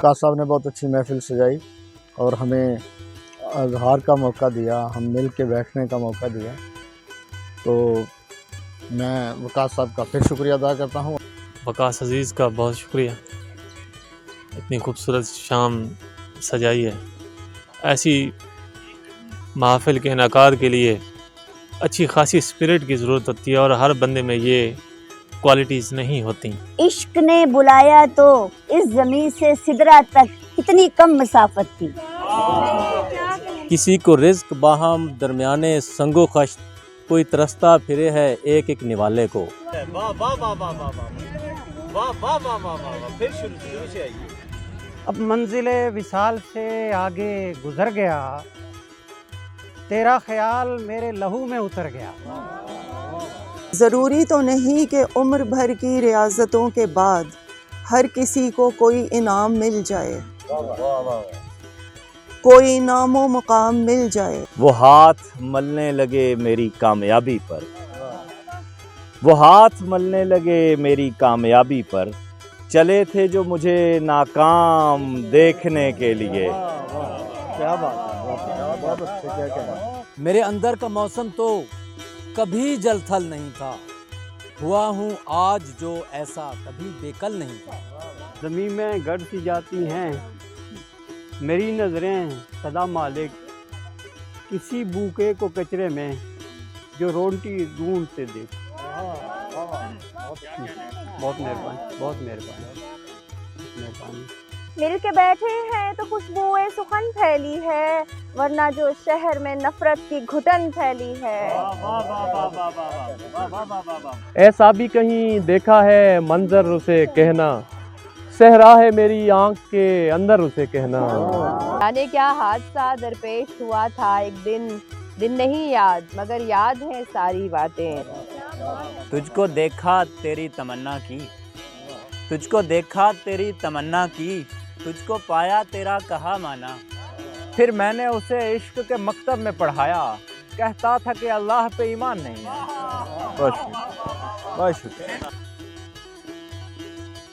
वकास साहब ने बहुत अच्छी महफिल सजाई और हमें इजहार का मौका दिया, हम मिल के बैठने का मौका दिया। तो मैं वकास साहब का फिर शुक्रिया अदा करता हूँ। वकास अजीज़ का बहुत शुक्रिया, इतनी खूबसूरत शाम सजाई है। ऐसी महफिल के इनकाद के लिए अच्छी खासी स्पिरिट की ज़रूरत होती है और हर बंदे में ये क्वालिटीज़ नहीं होती। इश्क ने बुलाया तो इस ज़मीन से सिदरा तक कितनी कम मसाफत थी। किसी को रिज्क बाहम दरमियाने संगो खश्त, कोई तरसता फिरे है एक एक निवाले को। वाह वाह वाह वाह वाह वाह वाह वाह वाह वाह, फिर शुरू से आइए। अब मंजिले विसाल से आगे गुजर गया, तेरा ख्याल मेरे लहू में उतर गया। ज़रूरी तो नहीं कि उम्र भर की रियाजतों के बाद हर किसी को कोई इनाम मिल जाए, कोई इनामो मुकाम मिल जाए। वो हाथ मलने लगे मेरी कामयाबी पर, वो हाथ मलने लगे मेरी कामयाबी पर, चले थे जो मुझे नाकाम देखने के लिए। क्या बात है, बहुत अच्छे, क्या बात। मेरे अंदर का मौसम तो कभी जल थल नहीं था, हुआ हूँ आज जो ऐसा कभी बेकल नहीं था। ज़मीन में गड़ सी जाती हैं मेरी नज़रें सदा मालिक, किसी भूखे को कचरे में जो रोटी ढूंढते देख। बहुत मेहरबानी, बहुत मेहरबानी। मिल के बैठे हैं तो खुशबुए सुखन फैली है, वरना जो शहर में नफरत की घुटन फैली है। ऐसा भी कहीं देखा है मंजर उसे कहना, सहरा है मेरी आंख के अंदर उसे कहना। जाने क्या हादसा दरपेश हुआ था एक दिन, दिन नहीं याद मगर याद है सारी बातें। तुझको देखा तेरी तमन्ना की, तुझको देखा तेरी तमन्ना की, तुझको पाया तेरा कहा माना। फिर मैंने उसे इश्क के मकतब में पढ़ाया, कहता था कि अल्लाह पे ईमान नहीं है। बहुत शुक्रिया।